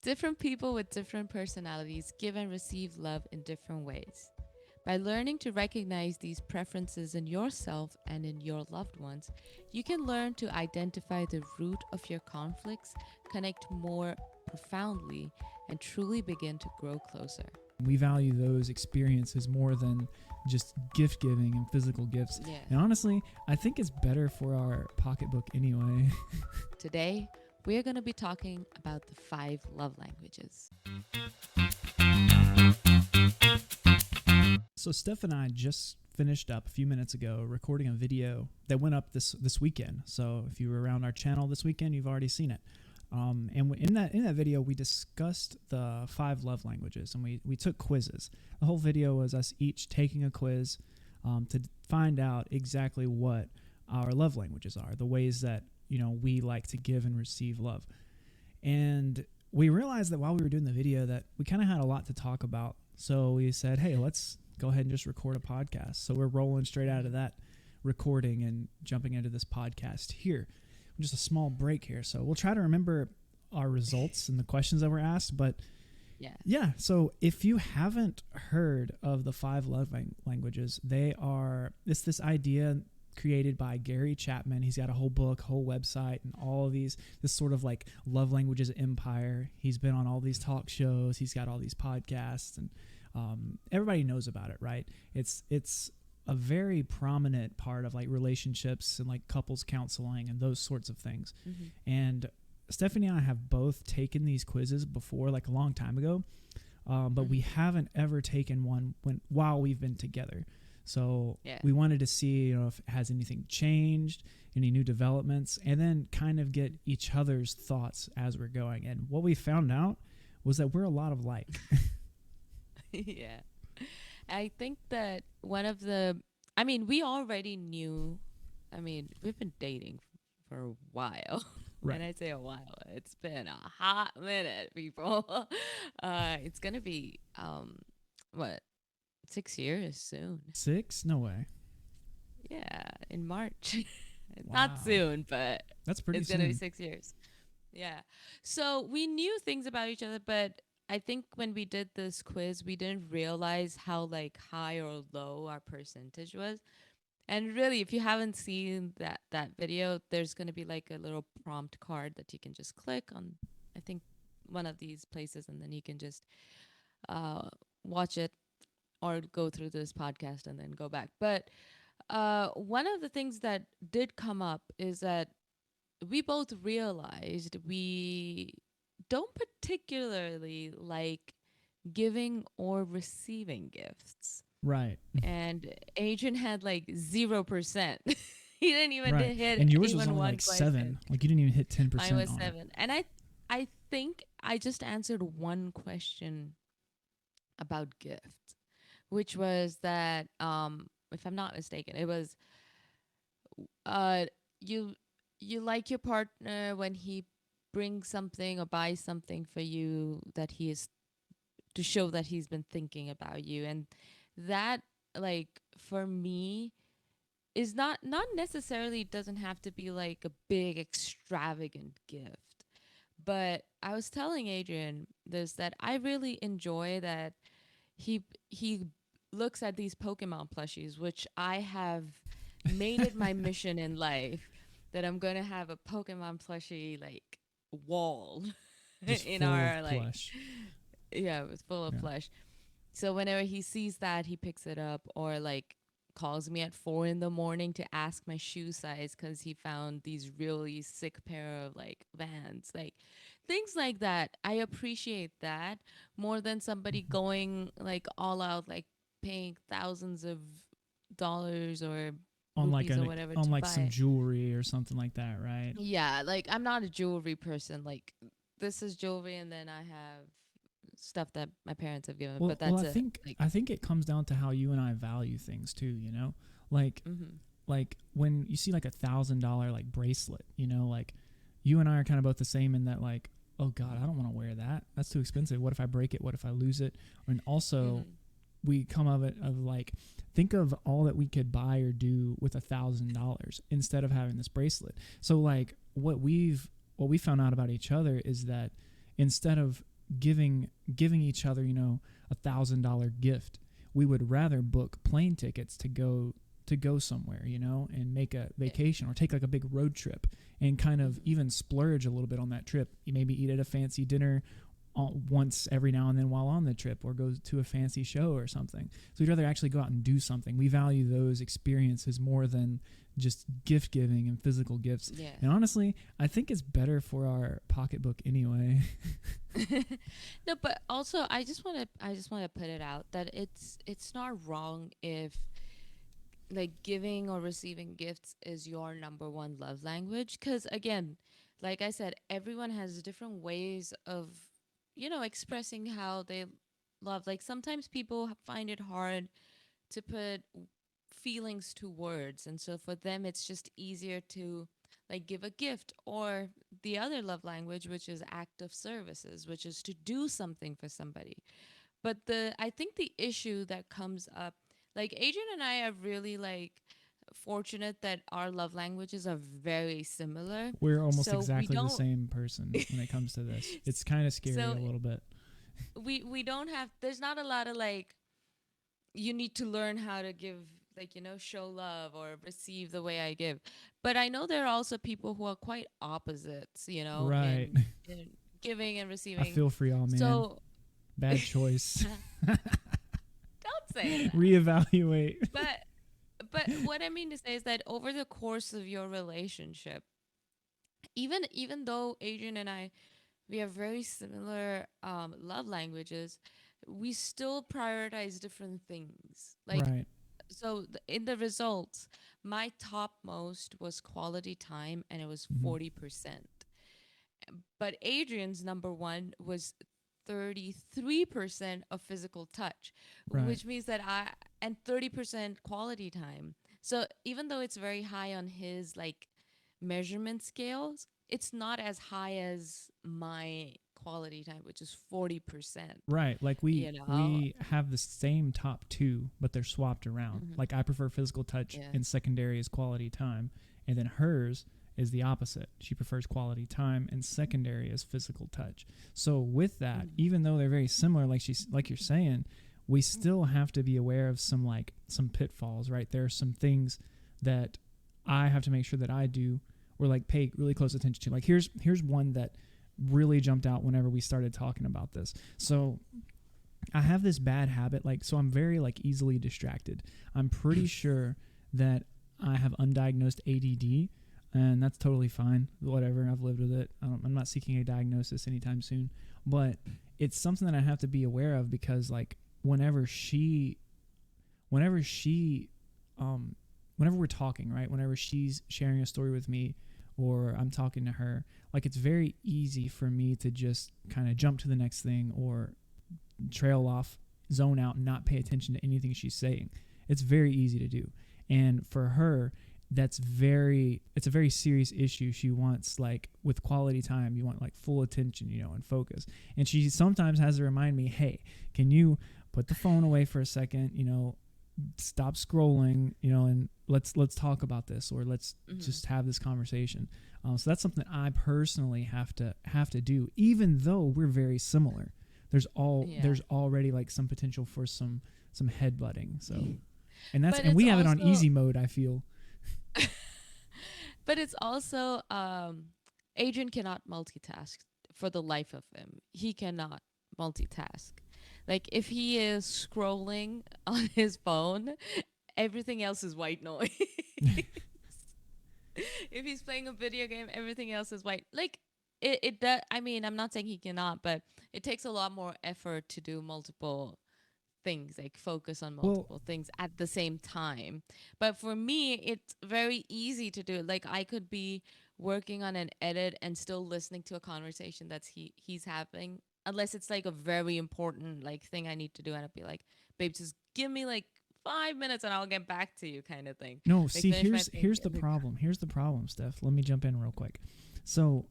Different people with different personalities give and receive love in different ways. By learning to recognize these preferences in yourself and in your loved ones, you can learn to identify the root of your conflicts, connect more profoundly, and truly begin to grow closer. We value those experiences more than just gift giving and physical gifts. Yeah. And honestly, I think it's better for our pocketbook anyway. Today, we are going to be talking about the 5 love languages. So Steff and I just finished up a few minutes ago recording a video that went up this weekend. So if you were around our channel this weekend, you've already seen it. And in that video, we discussed the 5 love languages, and we took quizzes. The whole video was us each taking a quiz to find out exactly what our love languages are, the ways that we like to give and receive love. And we realized that while we were doing the video that we kind of had a lot to talk about. So we said, hey, let's go ahead and just record a podcast. So we're rolling straight out of that recording and jumping into this podcast here. Just a small break here. So we'll try to remember our results and the questions that were asked. But yeah. So if you haven't heard of the 5 love languages, it's this idea created by Gary Chapman. He's got a whole book, whole website, and all of this sort of like love languages empire. He's been on all these talk shows. He's got all these podcasts, and everybody knows about it, right? It's a very prominent part of like relationships and like couples counseling and those sorts of things. Mm-hmm. And Stephanie and I have both taken these quizzes before, like a long time ago, but we haven't ever taken one while we've been together. So we wanted to see, if has anything changed, any new developments, and then kind of get each other's thoughts as we're going. And what we found out was that we're a lot alike. Yeah. I think that we already knew, we've been dating for a while. Right. When I say a while, it's been a hot minute, people. It's going to be, 6 years soon. 6? No way. Yeah, in March. Wow. Not soon, but that's pretty it's soon. going to be 6 years. Yeah. So we knew things about each other, but I think when we did this quiz, we didn't realize how like high or low our percentage was. And really, if you haven't seen that video, there's going to be like a little prompt card that you can just click on, I think, one of these places, and then you can just watch it or go through this podcast and then go back. But one of the things that did come up is that we both realized we don't particularly like giving or receiving gifts. Right. And Adrian had like 0%. He didn't even hit. And yours was even only one like question. 7. Like you didn't even hit 10%. Mine was 7. And I think I just answered one question about gifts, which was that, if I'm not mistaken, it was you like your partner when he brings something or buys something for you that he is to show that he's been thinking about you. And that, like, for me is not necessarily, doesn't have to be like a big extravagant gift. But I was telling Adrian this, that I really enjoy that he looks at these Pokemon plushies, which I have made it my mission in life that I'm going to have a Pokemon plushie like wall in our like plush. Yeah, it was full of plush. So whenever he sees that, he picks it up, or like calls me at 4 a.m. to ask my shoe size because he found these really sick pair of like Vans, like things like that. I appreciate that more than somebody going like all out, like paying thousands of dollars or on like or whatever on to like buy some jewelry or something like that, right? Yeah, like I'm not a jewelry person. Like this is jewelry, and then I have stuff that my parents have given. But that's I think it comes down to how you and I value things too. Like like when you see like $1,000 like bracelet, like you and I are kind of both the same in that like, oh God, I don't want to wear that. That's too expensive. What if I break it? What if I lose it? And also we come of it of like, think of all that we could buy or do with $1,000 instead of having this bracelet. So like what we found out about each other is that instead of giving each other, $1,000 gift. We would rather book plane tickets to go somewhere, and make a vacation or take like a big road trip and kind of even splurge a little bit on that trip. You maybe eat at a fancy dinner once every now and then while on the trip, or go to a fancy show or something. So we'd rather actually go out and do something. We value those experiences more than just gift giving and physical gifts. Yeah. And honestly, I think it's better for our pocketbook anyway. No, but also I just want to put it out that it's not wrong if like giving or receiving gifts is your number one love language, because again, like I said, everyone has different ways of expressing how they love. Like sometimes people find it hard to put feelings to words, and so for them it's just easier to like give a gift, or the other love language, which is act of services, which is to do something for somebody. But I think the issue that comes up, like Adrian and I are really like fortunate that our love languages are very similar. We're almost So we exactly the don't same person when it comes to this. It's kind of scary so a little bit. we don't have, there's not a lot of like, you need to learn how to give, like, show love or receive the way I give. But I know there are also people who are quite opposites, Right. in giving and I receiving. feel for y'all, man. So Bad choice. don't say that. Reevaluate. But what I mean to say is that over the course of your relationship, even though Adrian and I, we have very similar love languages, we still prioritize different things. Like, Right. so in the results, my topmost was quality time, and it was Mhm. 40%. But Adrian's number one was 33% of physical touch, Right. which means that and 30% quality time. So even though it's very high on his like measurement scales, it's not as high as my quality time, which is 40%. Right. Like You know? we have the same top two, but they're swapped around. Mhm. Like I prefer physical touch, Yeah. and secondary is quality time. And then hers is the opposite. She prefers quality time, and secondary is physical touch. So with that, Mhm. even though they're very similar, like you're saying, we still have to be aware of some pitfalls, right? There are some things that I have to make sure that I do or like pay really close attention to. Like here's one that really jumped out whenever we started talking about this. So I have this bad habit, so I'm very like easily distracted. I'm pretty sure that I have undiagnosed ADD, and that's totally fine. Whatever, I've lived with it. I'm not seeking a diagnosis anytime soon, but it's something that I have to be aware of, because like whenever we're talking, right? Whenever she's sharing a story with me or I'm talking to her, like it's very easy for me to just kind of jump to the next thing or trail off, zone out, and not pay attention to anything she's saying. It's very easy to do. And for her, it's a very serious issue. She wants, like, with quality time, you want like full attention, and focus. And she sometimes has to remind me, hey, can you put the phone away for a second, stop scrolling, and let's talk about this, or let's just have this conversation. So that's something I personally have to do, even though we're very similar. There's already like some potential for some headbutting. So, and we have it on easy mode, I feel. But it's also Adrian cannot multitask for the life of him. He cannot multitask. Like if he is scrolling on his phone, everything else is white noise. If he's playing a video game, everything else is white. Like it does. I mean, I'm not saying he cannot, but it takes a lot more effort to do multiple things, like focus on multiple things at the same time. But for me, it's very easy to do. Like I could be working on an edit and still listening to a conversation he's having, unless it's like a very important like thing I need to do, and I'd be like, babe, just give me like 5 minutes and I'll get back to you, kind of thing. No, like, see, here's the problem. Here's the problem, Steff. Let me jump in real quick. So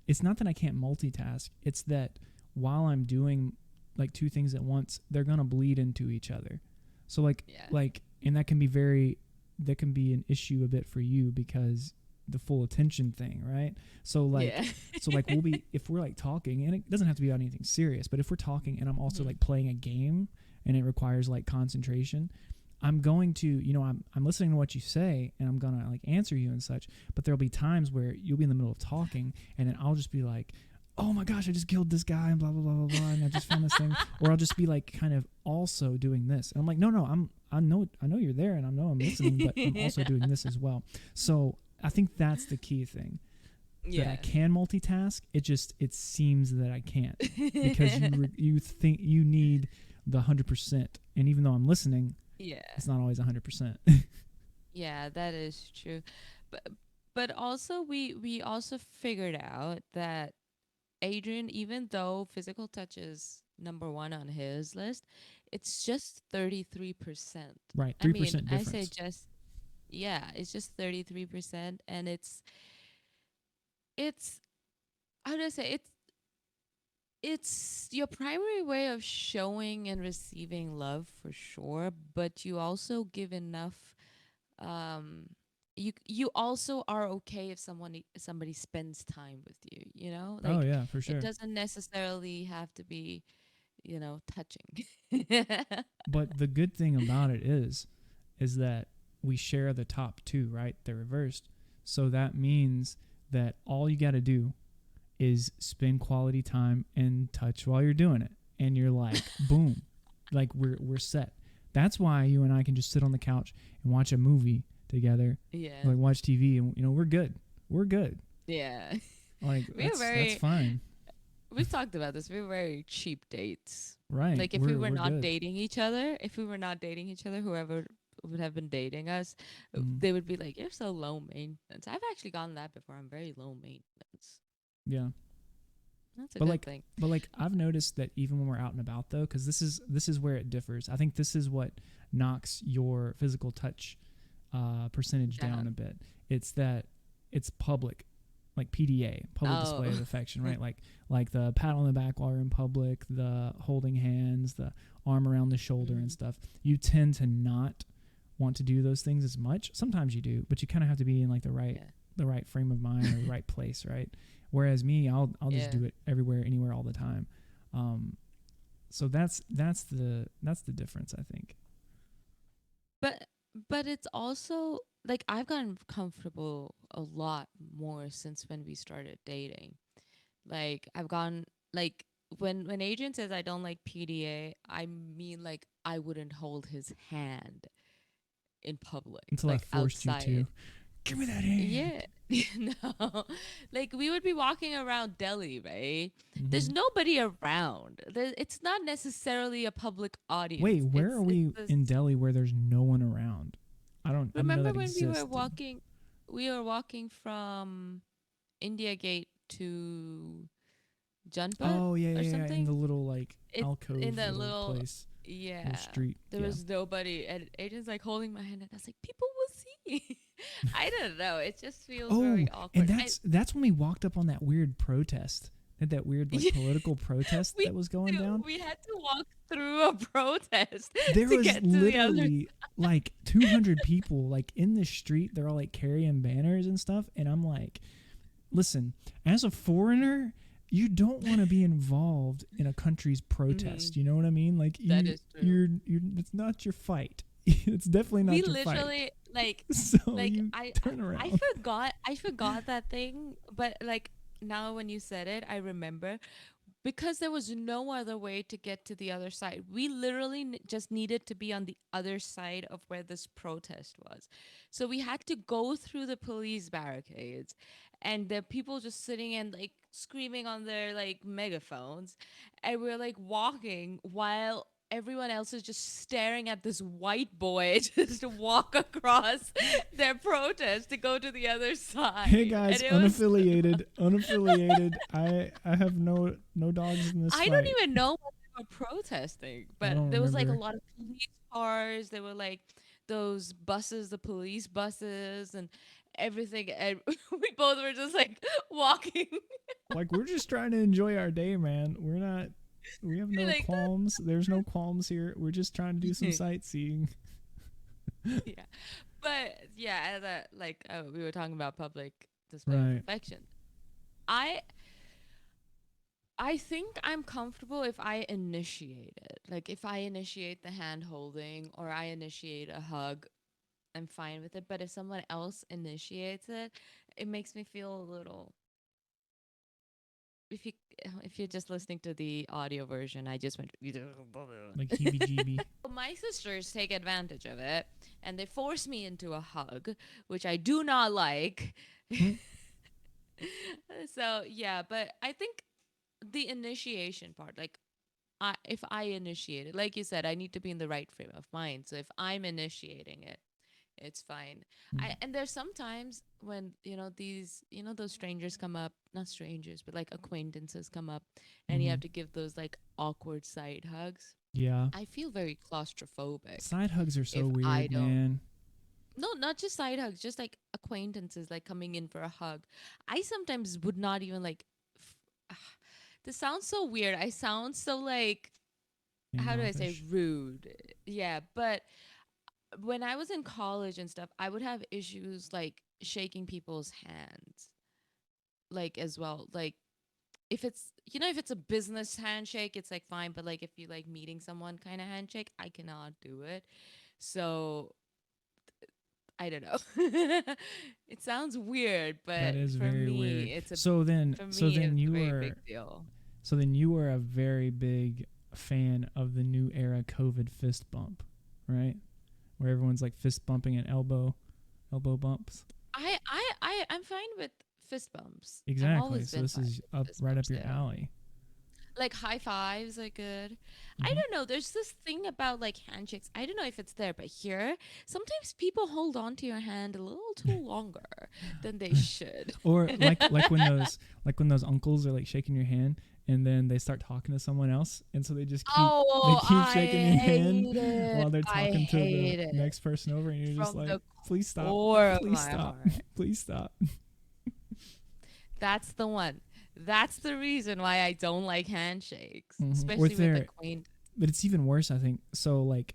it's not that I can't multitask. It's that while I'm doing like two things at once, they're gonna bleed into each other. So and that can be an issue a bit for you, because the full attention thing, right? So like Yeah. we'll be, if we're like talking, and it doesn't have to be about anything serious, but if we're talking and I'm also Mhm. like playing a game and it requires like concentration, I'm going to, I'm listening to what you say and I'm gonna like answer you and such. But there'll be times where you'll be in the middle of talking and then I'll just be like, oh my gosh, I just killed this guy and blah blah blah blah blah, and I just found this thing, or I'll just be like kind of also doing this, and I'm like, no, I know you're there and I know I'm listening, but I'm also doing this as well. So I think that's the key thing, that I Yeah. can multitask. It seems that I can't, because you think you need the 100%, and even though I'm listening, Yeah. it's not always 100%. Yeah, that is true. But also we also figured out that Adrian, even though physical touch is number one on his list, it's just 33%. Right, I mean, 3% I say difference. just, yeah, it's just 33%. And it's, how do I say, it's your primary way of showing and receiving love for sure, but you also give enough, um you also are okay if somebody spends time with you, Oh like yeah, for it sure. doesn't necessarily have to be, touching. But the good thing about it is that we share the top two, right? They're reversed. So that means that all you got to do is spend quality time and touch while you're doing it. And you're like, boom, like we're set. That's why you and I can just sit on the couch and watch a movie together, Yeah. like watch TV, and we're good. We're good. Yeah. Like we're that's very fine. we've talked about this. We're very cheap dates. Right. Like, if we We're were we're not good. dating each other, whoever would have been dating us, Mm, they would be like, "You're so low maintenance." I've actually gotten that before. I'm very low maintenance. yeah. That's a But good like thing. but like I've noticed that even when we're out and about though, because this is where it differs. I think this is what knocks your physical touch percentage down Down. a bit. It's that it's public, like PDA, public display Oh. of affection, right? Like the pat on the back while you're in public, the holding hands, the arm around the shoulder and Mhm. stuff. You tend to not want to do those things as much. Sometimes you do, but you kind of have to be in like Yeah. the right frame of mind or the right place, right? Whereas me, I'll just Yeah. do it everywhere, anywhere, all the time. Um, so that's the difference, I think. But it's also like I've gotten comfortable a lot more since when we started dating. Like, I've gone, like, when Adrian says I don't like PDA, I mean, like, I wouldn't hold his hand in public, Until I like forced you to outside. give me that hand. Yeah. No. Like, we would be walking around Delhi, right? There's Hmm. nobody around. It's not necessarily a public Wait, audience. where are It's we this. in Delhi where there's no one around? I didn't know Remember that when existed. we were walking from India Gate to Junpat Oh yeah, or yeah, yeah, in the something? little like It's in alcove the little little, place, little yeah. street. There Yeah. was nobody, and Adrian's like holding my hand, and I was like, people will see. I don't know. It just feels Oh, very and awkward. that's when we walked up on that weird protest. That weird like Yeah, political protest we that was going down. we had to walk through a protest There to was get to the other. literally like 200 people like in the street. They're all like carrying banners and stuff, and I'm like, listen, as a foreigner, you don't want to be involved in a country's Mhm. protest. You know what I mean? Like That is true. you're it's not your fight. It's definitely We not your fight. literally, like So like you turn around. I forgot that thing, but like now when you said it, I remember, because there was no other way to get to the other side. We literally just needed to be on the other side of where this protest was. So we had to go through the police barricades, and the people just sitting and like screaming on their like megaphones, and we're like walking while everyone else is just staring at this white boy just walk across their protest to go to the other Hey side. guys, And it was, unaffiliated. I have no dogs in this I don't fight. even know what they were protesting, I but don't there was like a remember. lot of police cars. There were like those buses, the police buses, and everything. And we both were just like walking. Like we're just trying to enjoy our day, man. We have We're no like, qualms. There's no qualms here. We're just trying to do some sightseeing. yeah. But yeah, that like we were talking about public display of Right. affection. I I think I'm comfortable if I initiate it. Like if I initiate the hand holding or I initiate a hug, I'm fine with it. But if someone else initiates it, it makes me feel a little. If you if you're just listening to the audio version, I just went. Like heebie-jeebie. My sisters take advantage of it, and they force me into a hug, which I do not like. Hmm? So yeah, but I think the initiation part, like if I initiate it, like you said, I need to be in the right frame of mind. So if I'm initiating it, it's fine. Mm. And there's sometimes when these those strangers come up, not strangers, but like acquaintances come up, and you Mm-hmm. have to give those like awkward side hugs. Yeah. I feel very claustrophobic Side hugs are so if I weird, don't. man. No, not just side hugs, just like acquaintances like coming in for a hug. I sometimes would not even like. This sounds so weird. I sound so like, how do I say, Standoffish. rude? Yeah, but when I was in college and stuff, I would have issues like shaking people's hands, like as well. Like if it's if it's a business handshake, it's like fine, but like if you like meeting someone kind of handshake, I cannot do it. So I don't know. It sounds weird, That but is very weird. for So me then it's a you very big were deal. so then you were a very big fan of the new era COVID fist bump, right? Where everyone's like fist bumping and elbow bumps. I'm fine with fist bumps. I've Exactly. always So been this fine is with up fist right up bumps your though. alley. Like high fives are good. I Mm-hmm. don't know. There's this thing about like handshakes. I don't know if it's there, but here sometimes people hold on to your hand a little too longer than they should. Or like when those uncles are like shaking your hand and then they start talking to someone else and so they Oh, keep I shaking your hand hate it. while they're I talking to the hate it next person over and you're just from like, the please stop, core of please my stop, heart. please stop. That's the one. That's the reason why I don't like handshakes, Or especially with they're acquaintances. but it's even worse, I think. So like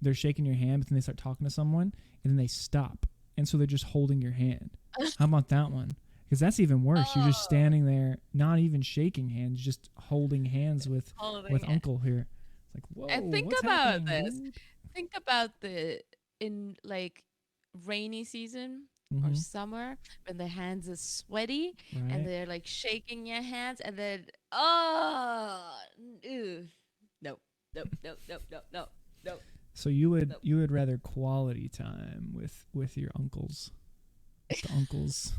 they're shaking your hand but then they start talking to someone and then they stop and so they're just holding your hand. How about that one? Because that's even worse. You're just Oh, standing there, not even shaking hands, just holding hands holding with it. Uncle here. It's like, And whoa, think what's about happening, this. dude? Think about the in like rainy season or Mm-hmm. summer when the hands is sweaty and Right. they're like shaking your hands and then oh ew. No, no, no, no, no, no, no, So you would no. you would rather quality time with your uncles, with the uncles,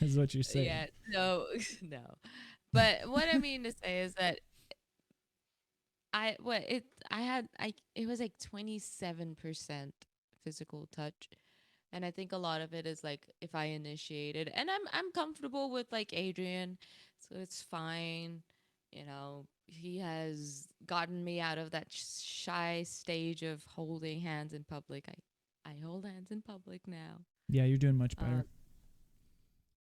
is what you're saying. Yeah, no, no. But what I mean to say is that it was like 27% physical touch. And I think a lot of it is like if I initiated and I'm comfortable with like Adrian, so it's fine. He has gotten me out of that shy stage of holding hands in public. I hold hands in public now. Yeah, you're doing much better. Um,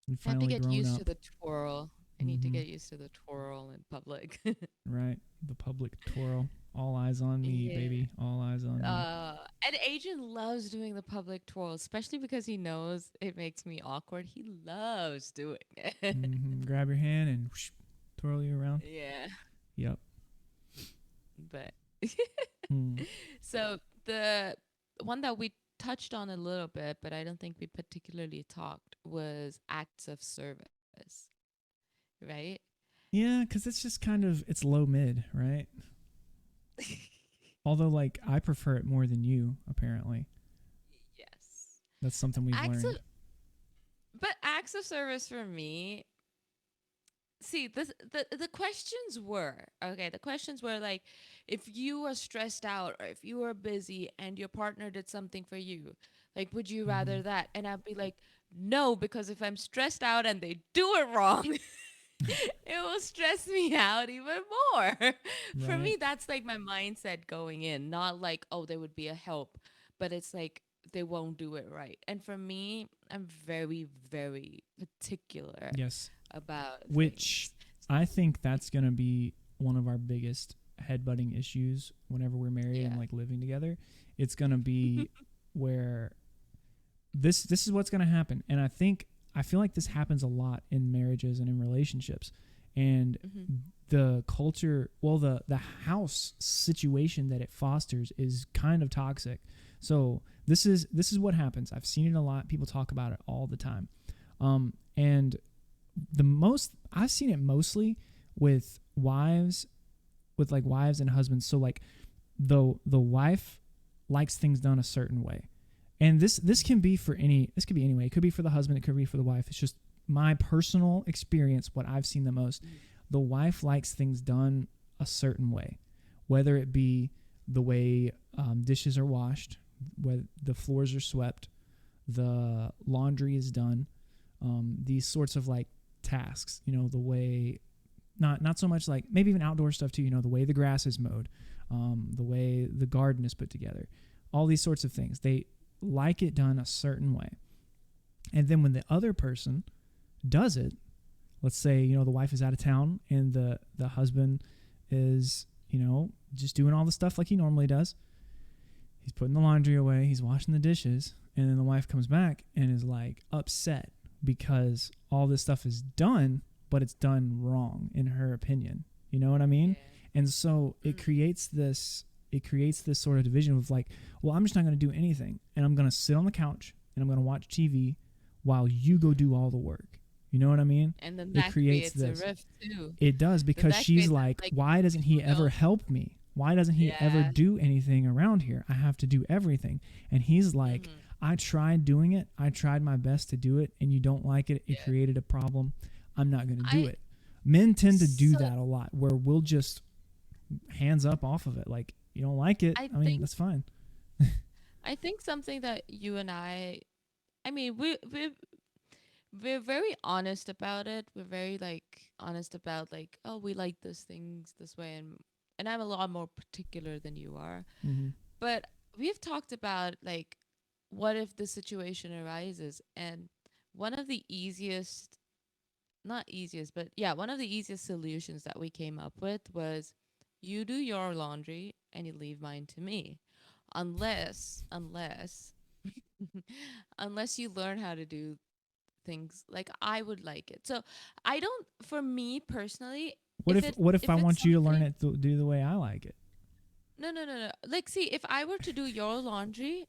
You've I have to finally get grown used to up. the twirl. I need to Mm-hmm. get used to the twirl in public. Right. The public twirl. All eyes on me, Yeah. baby. All eyes on me. And Adrian loves doing the public twirl, especially because he knows it makes me awkward. He loves doing it. Mm-hmm. Grab your hand and whoosh, twirl you around. Yeah, Yep. but Mm. so the one that we touched on a little bit, but I don't think we particularly talked was acts of service, right? Yeah, because it's just kind of it's low mid, right? Although like I prefer it more than you, apparently. Yes. That's something we've Acts of learned. but acts of service for me, see the questions were okay, the questions were like if you were stressed out or if you were busy and your partner did something for you, like would you Mm-hmm. rather that? And I'd be like, no, because if I'm stressed out and they do it wrong, it will stress me out even more. For Right. me, that's like my mindset going in, not like, oh, they would be a help, but it's like they won't do it right. And for me, I'm very, very particular Yes. about Which things. I think that's gonna be one of our biggest headbutting issues whenever we're married and Yeah. like living together. It's gonna be where this is what's gonna happen. And I feel like this happens a lot in marriages and in relationships. And Mm-hmm. the culture, well, the house situation that it fosters is kind of toxic. So this is what happens. I've seen it a lot. People talk about it all the time. And I've seen it mostly with wives, with like wives and husbands. So like the wife likes things done a certain way. And this can be for this could be any way. It could be for the husband, it could be for the wife. It's just my personal experience, what I've seen the most. The wife likes things done a certain way, whether it be the way dishes are washed, whether the floors are swept, the laundry is done, these sorts of like tasks, the way, not so much like maybe even outdoor stuff too, the way the grass is mowed, the way the garden is put together, all these sorts of things. They like it done a certain way. And then when the other person does it, let's say, the wife is out of town and the husband is, just doing all the stuff like he normally does. He's putting the laundry away, he's washing the dishes, and then the wife comes back and is like upset because all this stuff is done, but it's done wrong in her opinion. You know what I mean? Yeah. And so it creates this sort of division of like, well, I'm just not going to do anything, and I'm going to sit on the couch and I'm going to watch TV while you go do all the work. You know what I mean? And then It that creates creates this. a rift too. It does, because that she's creates like, like why doesn't he ever no. help me? Why doesn't he ever Yeah. do anything around here? I have to do everything. And he's like, Mhm. I tried doing it. I tried my best to do it, and you don't like it. It Yeah. created a problem. I'm not going to do I it. Men tend to do so that a lot, where we'll just hands up off of it. Like, you don't like it. I I mean, think that's fine. I think something that you and I mean, we're very honest about it. We're very like honest about like, oh, we like these things this way, and I'm a lot more particular than you are. Mm-hmm. But we've talked about like, what if the situation arises, and one of the easiest, not easiest, but yeah, one of the easiest solutions that we came up with was, you do your laundry and you leave mine to me, unless unless you learn how to do things like I would like it. So I don't, for me personally, What if I if it's want you to learn something, it to do the way I like it? no. Like, see, if I were to do your laundry,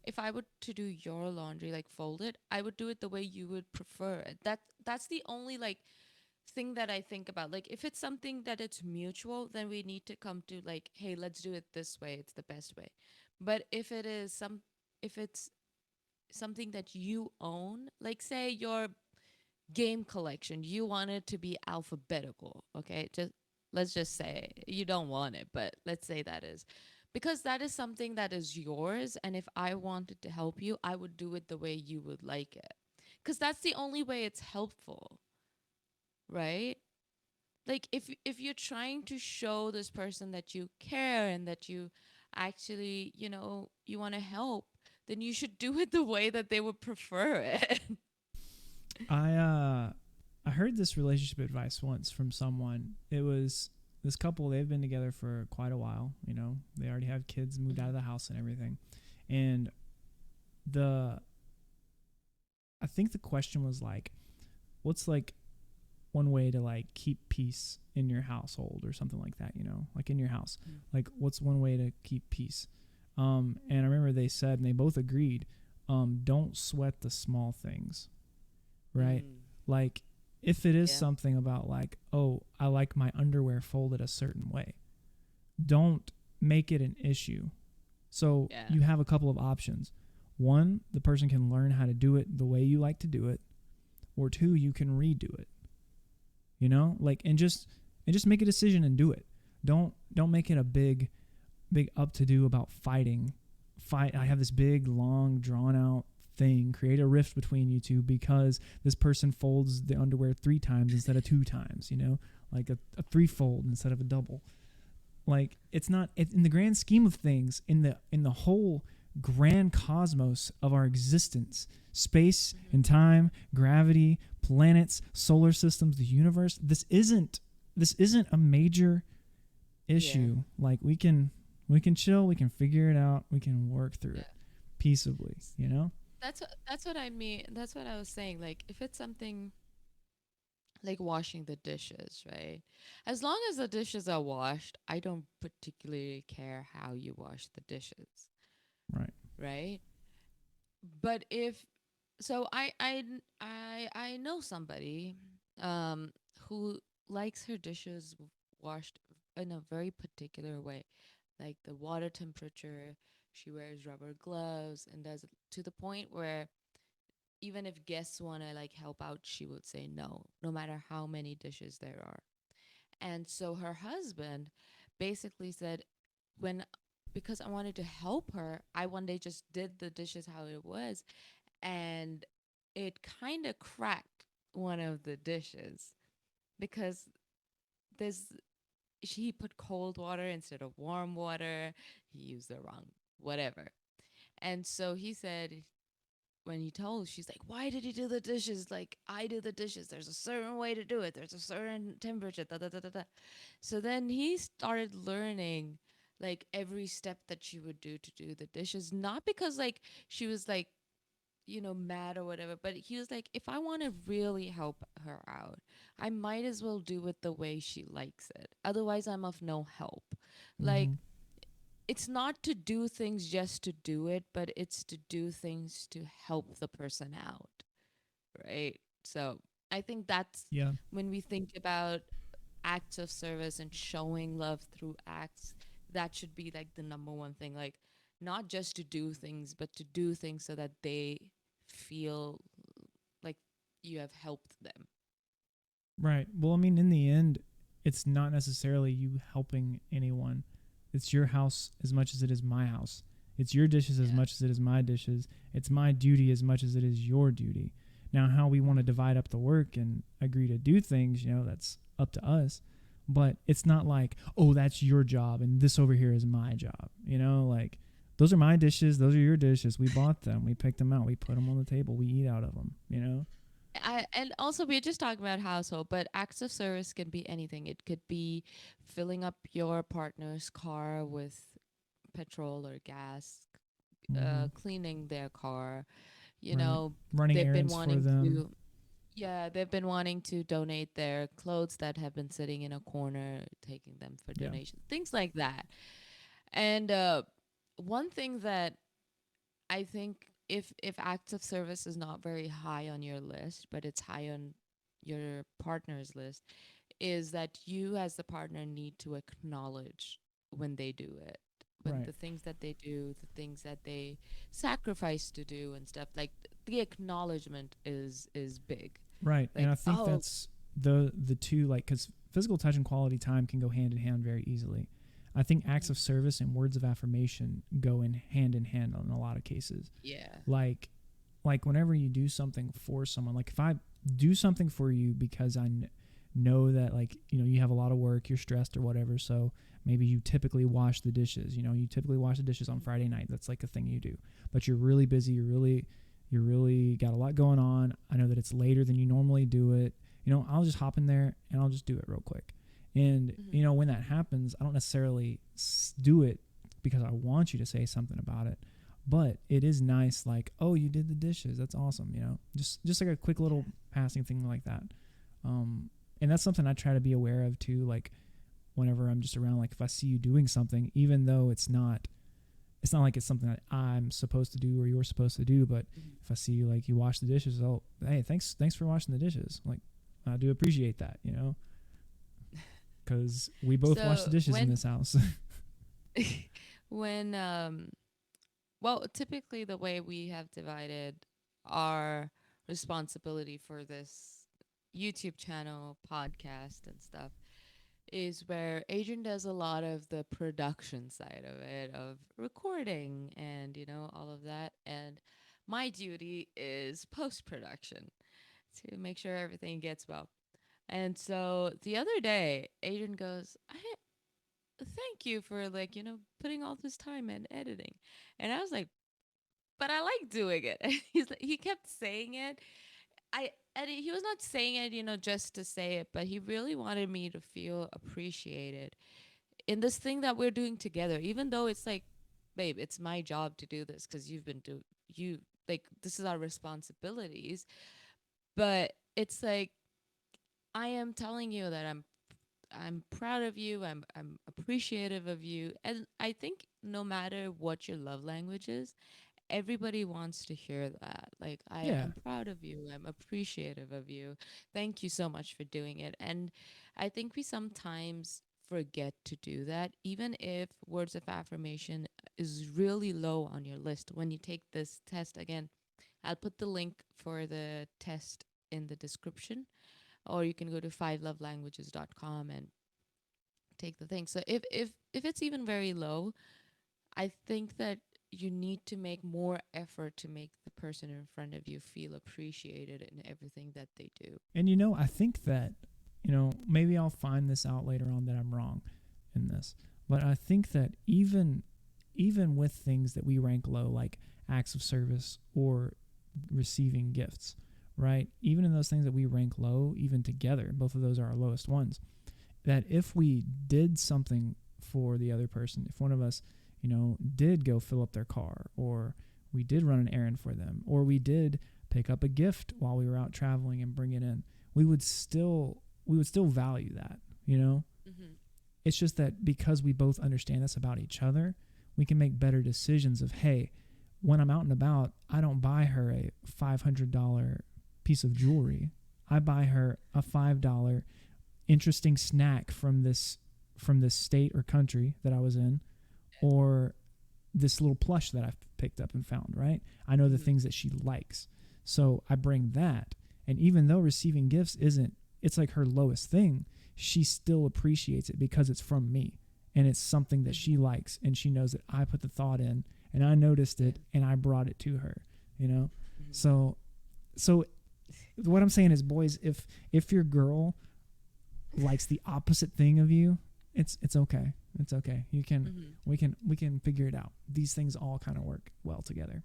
like fold it, I would do it the way you would prefer it. That's the only like thing that I think about. Like, if it's something that it's mutual, then we need to come to like, hey, let's do it this way. It's the best way. But if it's something that you own, like say your game collection, you want it to be alphabetical, okay? Just let's just say you don't want it, but let's say that is, because that is something that is yours, and if I wanted to help you, I would do it the way you would like it. Cuz that's the only way it's helpful, right? Like if you're trying to show this person that you care and that you actually, you want to help, then you should do it the way that they would prefer it. I heard this relationship advice once from someone. It was this couple. They've been together for quite a while. They already have kids, moved out of the house and everything. And I think the question was like, what's like one way to like keep peace in your household or something like that, like in your house. Like, what's one way to keep peace? And I remember they said, and they both agreed, don't sweat the small things, right? Like, if it is something about like, oh, I like my underwear folded a certain way, don't make it an issue. So you have a couple of options. One, the person can learn how to do it the way you like to do it, or two, you can redo it. Like, and just make a decision and do it. Don't make it a big up to do about fighting. I have this big, long, drawn out thing. Create a rift between you two because this person folds the underwear 3 times instead of 2 times. Like a 3-fold instead of a double. Like, it's not in the grand scheme of things, in the whole grand cosmos of our existence, space and time, gravity, planets, solar systems, the universe. This isn't a major Yeah. issue, like we can chill, we can figure it out, we can work through Yeah. it peaceably, you know? That's what I mean. That's what I was saying. Like if it's something like washing the dishes, right? As long as the dishes are washed, I don't particularly care how you wash the dishes, Right. right? But if so I know somebody um who likes her dishes washed in a very particular way. Like the water temperature, she wears rubber gloves and does it to the point where even if guests want to like help out, she would say no, no matter how many dishes there are. And so her husband basically said, when because I wanted to help her, I one day just did the dishes how it was, and it kind of cracked one of the dishes because there's he put cold water instead of warm water. He used the wrong whatever. And so he said, when he told, she's like, why did he do the dishes like I do the dishes? There's a certain way to do it. There's a certain temperature. Da, da, da, da, da. So then he started learning like every step that she would do the dishes, not because like she was like, mad or whatever, but he was like, if I want to really help her out, I might as well do it the way she likes it. Otherwise, I'm of no help. Like, Mm-hmm. it's not to do things just to do it, but it's to do things to help the person out, right? So I think that's Yeah. when we think about acts of service and showing love through acts, that should be like the number one thing. Like, not just to do things, but to do things so that they feel like you have helped them. Right. Well, I mean, in the end, it's not necessarily you helping anyone. It's your house as much as it is my house. It's your dishes as Yeah. much as it is my dishes. It's my duty as much as it is your duty. Now, how we want to divide up the work and agree to do things, that's up to us. But it's not like, oh, that's your job and this over here is my job. Like those are my dishes. Those are your dishes. We bought them. We picked them out. We put them on the table. We eat out of them. And also we're just talking about household, but acts of service can be anything. It could be filling up your partner's car with petrol or gas, Mm-hmm. cleaning their car. You Right. know, Running they've been errands for wanting them. to, yeah, they've been wanting to donate their clothes that have been sitting in a corner, taking them for Yeah. donation, things like that. And one thing that I think, if acts of service is not very high on your list, but it's high on your partner's list, is that you as the partner need to acknowledge when they do it. When Right. the things that they do, the things that they sacrifice to do and stuff, like the acknowledgement is big. Right. And I Like, think oh, that's the two, like, because physical touch and quality time can go hand in hand very easily. I think acts mhm, of service and words of affirmation go in hand in a lot of cases. yeah. Like, whenever you do something for someone, like if I do something for you because know that, like, you have a lot of work, you're stressed or whatever, so maybe you typically wash the dishes. You typically wash the dishes on Friday night. That's like a thing you do, but you're really busy. You're really got a lot going on. I know that it's later than you normally do it. I'll just hop in there and I'll just do it real quick. And Hmm. when that happens, I don't necessarily do it because I want you to say something about it, but it is nice, like, oh, you did the dishes, that's awesome. Just like a quick little Yeah. passing thing like that. um and that's something I try to be aware of too, like whenever I'm just around, like if I see you doing something, even though it's not like it's something that I'm supposed to do or you're supposed to do, but Hmm. if I see you, like, you wash the dishes, oh, hey, thanks for washing the dishes, like, I do appreciate that, because we both wash the So dishes in this house. when well, typically the way we have divided our responsibility for this YouTube channel, podcast, and stuff is where Adrian does a lot of the production side of it, of recording and, all of that. And my duty is post production to make sure everything gets well. And so the other day, Adrian goes, I thank you for, like, putting all this time in editing. And I was like, but I like doing it. And he kept saying it. And he was not saying it, just to say it, but he really wanted me to feel appreciated in this thing that we're doing together, even though it's like, babe, it's my job to do this because you've been do you like this is our responsibilities. But it's like I am telling you that I'm proud of you. I'm appreciative of you. And I think no matter what your love language is, everybody wants to hear that. Like, Yeah. I'm proud of you. I'm appreciative of you. Thank you so much for doing it. And I think we sometimes forget to do that, even if words of affirmation is really low on your list. When you take this test again, I'll put the link for the test in the description, or you can go to fivelovelanguages.com and take the thing. So if it's even very low, I think that you need to make more effort to make the person in front of you feel appreciated in everything that they do. And I think that, maybe I'll find this out later on that I'm wrong in this, but I think that even with things that we rank low, like acts of service or receiving gifts, right? Even in those things that we rank low, even together, both of those are our lowest ones. That if we did something for the other person, if one of us, did go fill up their car, or we did run an errand for them, or we did pick up a gift while we were out traveling and bring it in, we would still value that. Mm-hmm. It's just that because we both understand this about each other, we can make better decisions of, hey, when I'm out and about, I don't buy her a $500 piece of jewelry. I buy her a $5 interesting snack from this state or country that I was in, or this little plush that I've picked up and found, right? I know the Mm-hmm. things that she likes. So I bring that. And even though receiving gifts it's like her lowest thing, she still appreciates it because it's from me. And it's something that she likes, and she knows that I put the thought in, and I noticed it, and I brought it to her. Mm-hmm. So what I'm saying is, boys, if your girl likes the opposite thing of you, it's okay. It's okay. Mm-hmm. We can figure it out. These things all kind of work well together.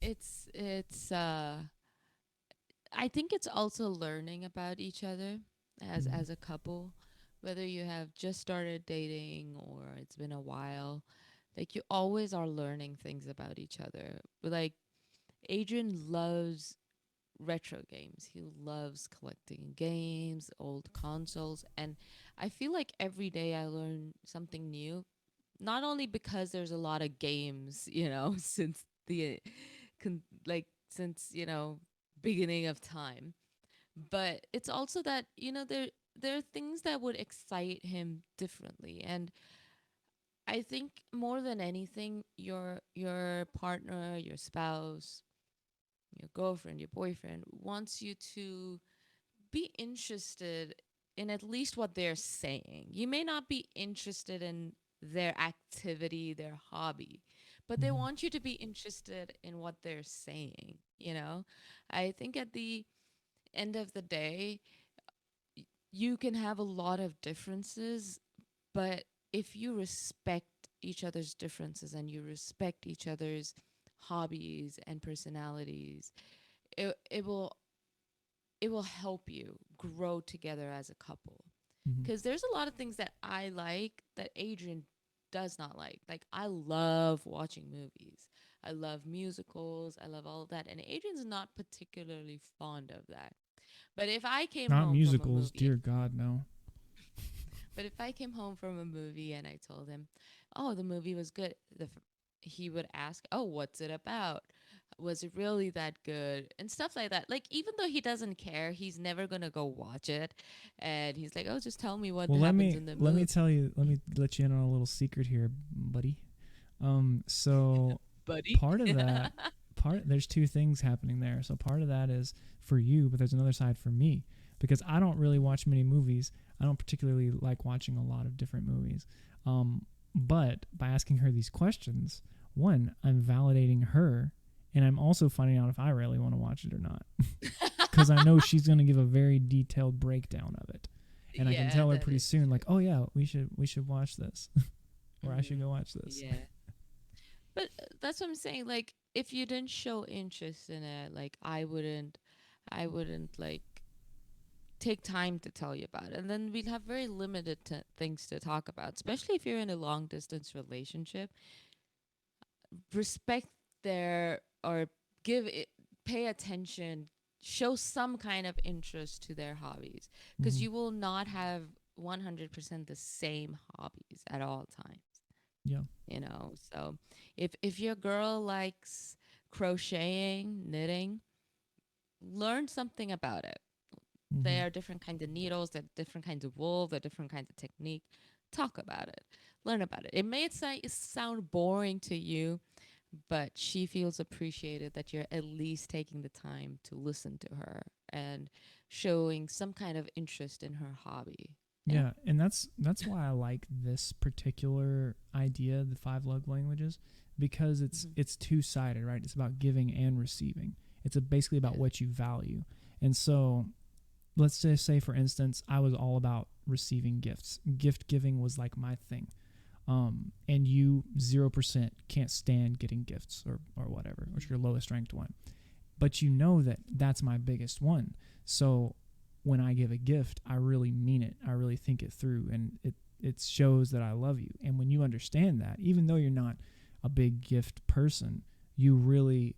It's I think it's also learning about each other Mm-hmm. as a couple, whether you have just started dating or it's been a while. Like, you always are learning things about each other. But like, Adrian loves retro games. He loves collecting games, old consoles, and I feel like every day I learn something new. Not only because there's a lot of games, since the since, beginning of time, but it's also that, there are things that would excite him differently. And I think more than anything, your partner, your spouse, your girlfriend, your boyfriend wants you to be interested in at least what they're saying. You may not be interested in their activity, their hobby, but they Mm-hmm. want you to be interested in what they're saying. I think at the end of the day, you can have a lot of differences, but if you respect each other's differences and you respect each other's hobbies and personalities, it it will help you grow together as a couple. Mm-hmm. Because there's a lot of things that I like that Adrian does not like. Like, I love watching movies. I love musicals. I love all of that. And Adrian's not particularly fond of that. But if I came Not home from a musicals, movie, dear God, no. but if I came home from a movie and I told him, "Oh, the movie was good," he would ask, "Oh, what's it about? Was it really that good?" And stuff like that. Like, even though he doesn't care, he's never gonna go watch it, and he's like, "Oh, just tell me what Well, happens in the let me movie, tell you, let me let you in on a little secret here, buddy. So buddy." part of that, there's two things happening there. So part of that is for you, but there's another side for me, because I don't really watch many movies. I don't particularly like watching a lot of different movies. But by asking her these questions, one, I'm validating her, and I'm also finding out if I really want to watch it or not, because I know she's going to give a very detailed breakdown of it, and I can Yeah, tell her that pretty is soon, true. like, oh yeah, we should watch this, or I should Mm-hmm. go watch this. Yeah, but that's what I'm saying. Like, if you didn't show interest in it, like, I wouldn't like take time to tell you about it. And then we'd have very limited things to talk about, especially if you're in a long distance relationship. Respect their, or give it, pay attention, show some kind of interest to their hobbies, because Hmm. you will not have 100% the same hobbies at all times, Yeah. you know. So if your girl likes crocheting, knitting, learn something about it. Hmm. There are different kinds of needles, there are different kinds of wool, there are different kinds of technique. Talk about it. Learn about it. It may sound boring to you, but she feels appreciated that you're at least taking the time to listen to her and showing some kind of interest in her hobby. Yeah. Yeah, and that's why I like this particular idea, the five love languages, because Mm-hmm. it's two sided, right? It's about giving and receiving. It's basically about Yeah. what you value. And so, let's just say, for instance, I was all about receiving gifts. Gift giving was like my thing. And you 0% can't stand getting gifts or whatever, or your lowest ranked one. But you know that that's my biggest one. So when I give a gift, I really mean it. I really think it through, and it shows that I love you. And when you understand that, even though you're not a big gift person, you really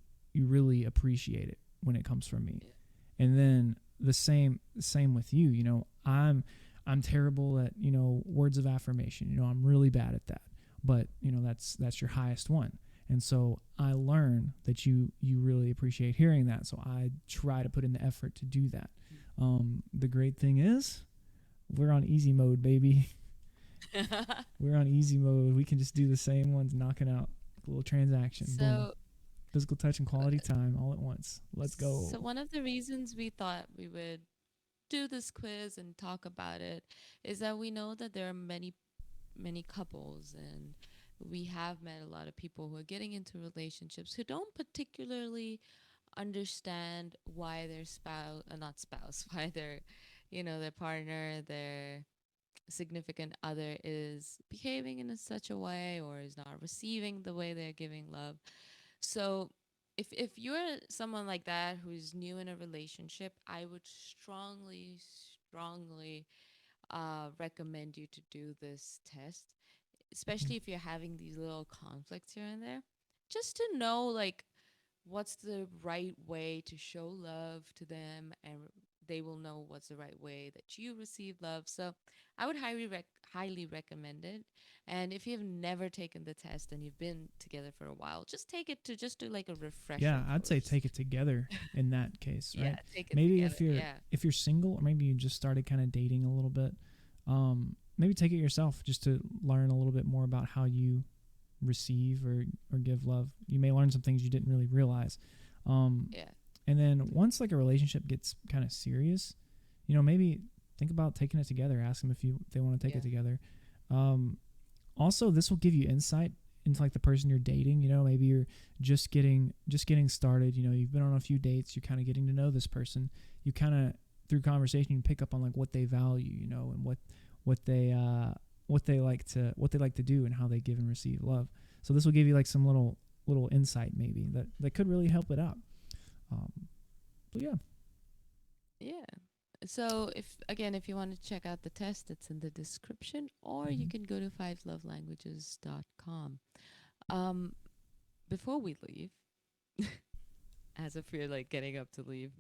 appreciate it when it comes from me. Yeah. And then the same with you. I'm terrible at words of affirmation. I'm really bad at that. But that's your highest one. And so I learn that you really appreciate hearing that. So I try to put in the effort to do that. The great thing is we're on easy mode, baby. We're on easy mode. We can just do the same ones, knocking out a little transaction. Boom. So, Physical touch and quality time all at once. Let's go. so one of the reasons we thought we would do this quiz and talk about it is that we know that there are many couples, and we have met a lot of people who are getting into relationships who don't particularly understand why their spouse, not spouse, why their, their partner, their significant other is behaving in such a way or is not receiving the way they're giving love. So if you're someone like that who's new in a relationship, I would strongly recommend you to do this test, Yeah. especially if you're having these little conflicts here and there, just to know like what's the right way to show love to them, and they will know what's the right way that you receive love. So I would highly recommend it. And if you've never taken the test and you've been together for a while, just take it to just do like a refresher Yeah, I'd say course. take it together in that case, Yeah, right? take it Maybe together. if you're Yeah. if you're single, or maybe you just started kind of dating a little bit, maybe take it yourself just to learn a little bit more about how you receive or give love. You may learn some things you didn't really realize. Um, Yeah. and then once like a relationship gets kind of serious, maybe think about taking it together. Ask them if they want to take Yeah. it together. Um, Also, this will give you insight into like the person you're dating. Maybe you're just getting started. You've been on a few dates. You're kind of getting to know this person. You kind of, through conversation, you pick up on like what they value, and what they what they like to do and how they give and receive love. So this will give you like some little insight maybe that could really help it out. Um, but yeah. Yeah. So if you want to check out the test, it's in the description, or you Hmm. can go to fivelovelanguages.com. Um, before we leave, as if we're like getting up to leave,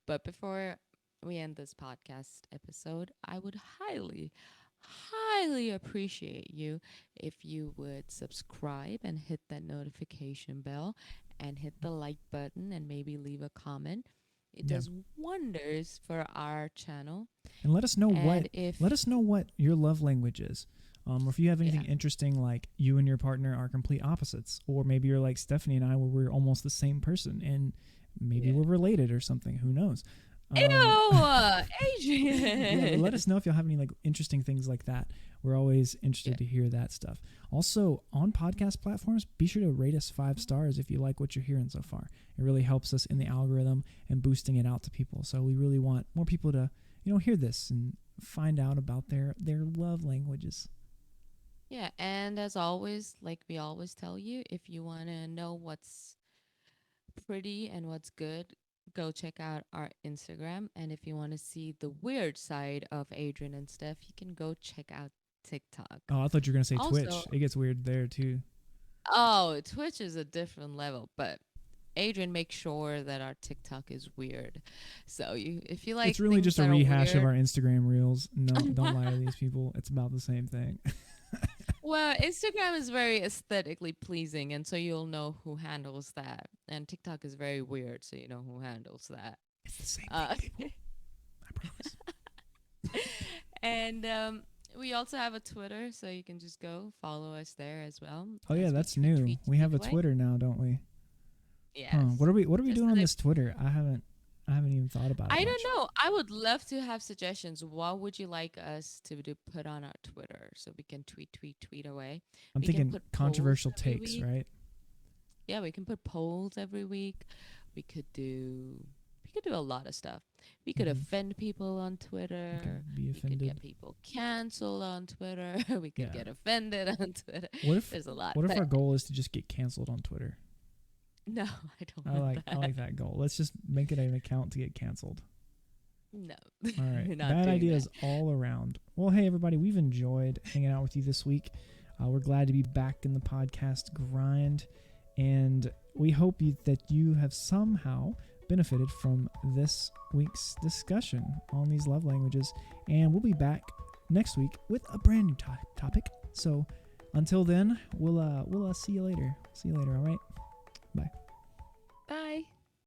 but before we end this podcast episode, I would highly appreciate you if you would subscribe and hit that notification bell and hit the like button and maybe leave a comment. It Yeah. does wonders for our channel. And let us know what And if, let us know what your love language is. Or if you have anything yeah, interesting, like you and your partner are complete opposites, or maybe you're like Stephanie and I, where we're almost the same person, and maybe yeah. we're related or something. Who knows? Um, Ew, yeah, but let Adrian. us know if you have any like interesting things like that. We're always Yeah. interested to hear that stuff. Also, on podcast platforms, be sure to rate us 5 stars if you like what you're hearing so far. It really helps us in the algorithm and boosting it out to people. So we really want more people to hear this and find out about their love languages. Yeah, and as always, like we always tell you, if you want to know what's pretty and what's good, go check out our Instagram. And if you want to see the weird side of Adrian and Steff, you can go check out TikTok. Oh, I thought you were gonna say Also, Twitch. It gets weird there too. oh, Twitch is a different level, but Adrian makes sure that our TikTok is weird. So if you like It's really things just a that are rehash of weird, our Instagram reels. No, don't lie to these people. It's about the same thing. well, Instagram is very aesthetically pleasing, and so you'll know who handles that. And TikTok is very weird, so you know who handles that. It's the same Uh, thing, people. I promise. and we also have a Twitter, so you can just go follow us there as well. Oh yeah, as we that's tweet, new. tweet, We tweet have a away. Twitter now, don't we? Yes. Huh. What are we Just doing on like- this Twitter? I haven't even thought about it. I much. don't know. I would love to have suggestions. What would you like us to put on our Twitter so we can tweet away? I'm We can thinking put controversial polls every takes, week. right? Yeah, we can put polls every week. We could do a lot of stuff. We could Mhm. offend people on Twitter. Could be We could offended. get people canceled on Twitter. We could Yeah. get offended on Twitter. What if There's a lot. what if but our goal is to just get canceled on Twitter? no, I don't I want like that. I like that goal. Let's just make it an account to get canceled. No. All right. We're not Bad doing ideas all around. Well, hey everybody, we've enjoyed hanging out with you this week. We're glad to be back in the podcast grind, and we hope that you have somehow benefited from this week's discussion on these love languages. And we'll be back next week with a brand new topic. So until then, we'll see you later. See you later. All right. Bye.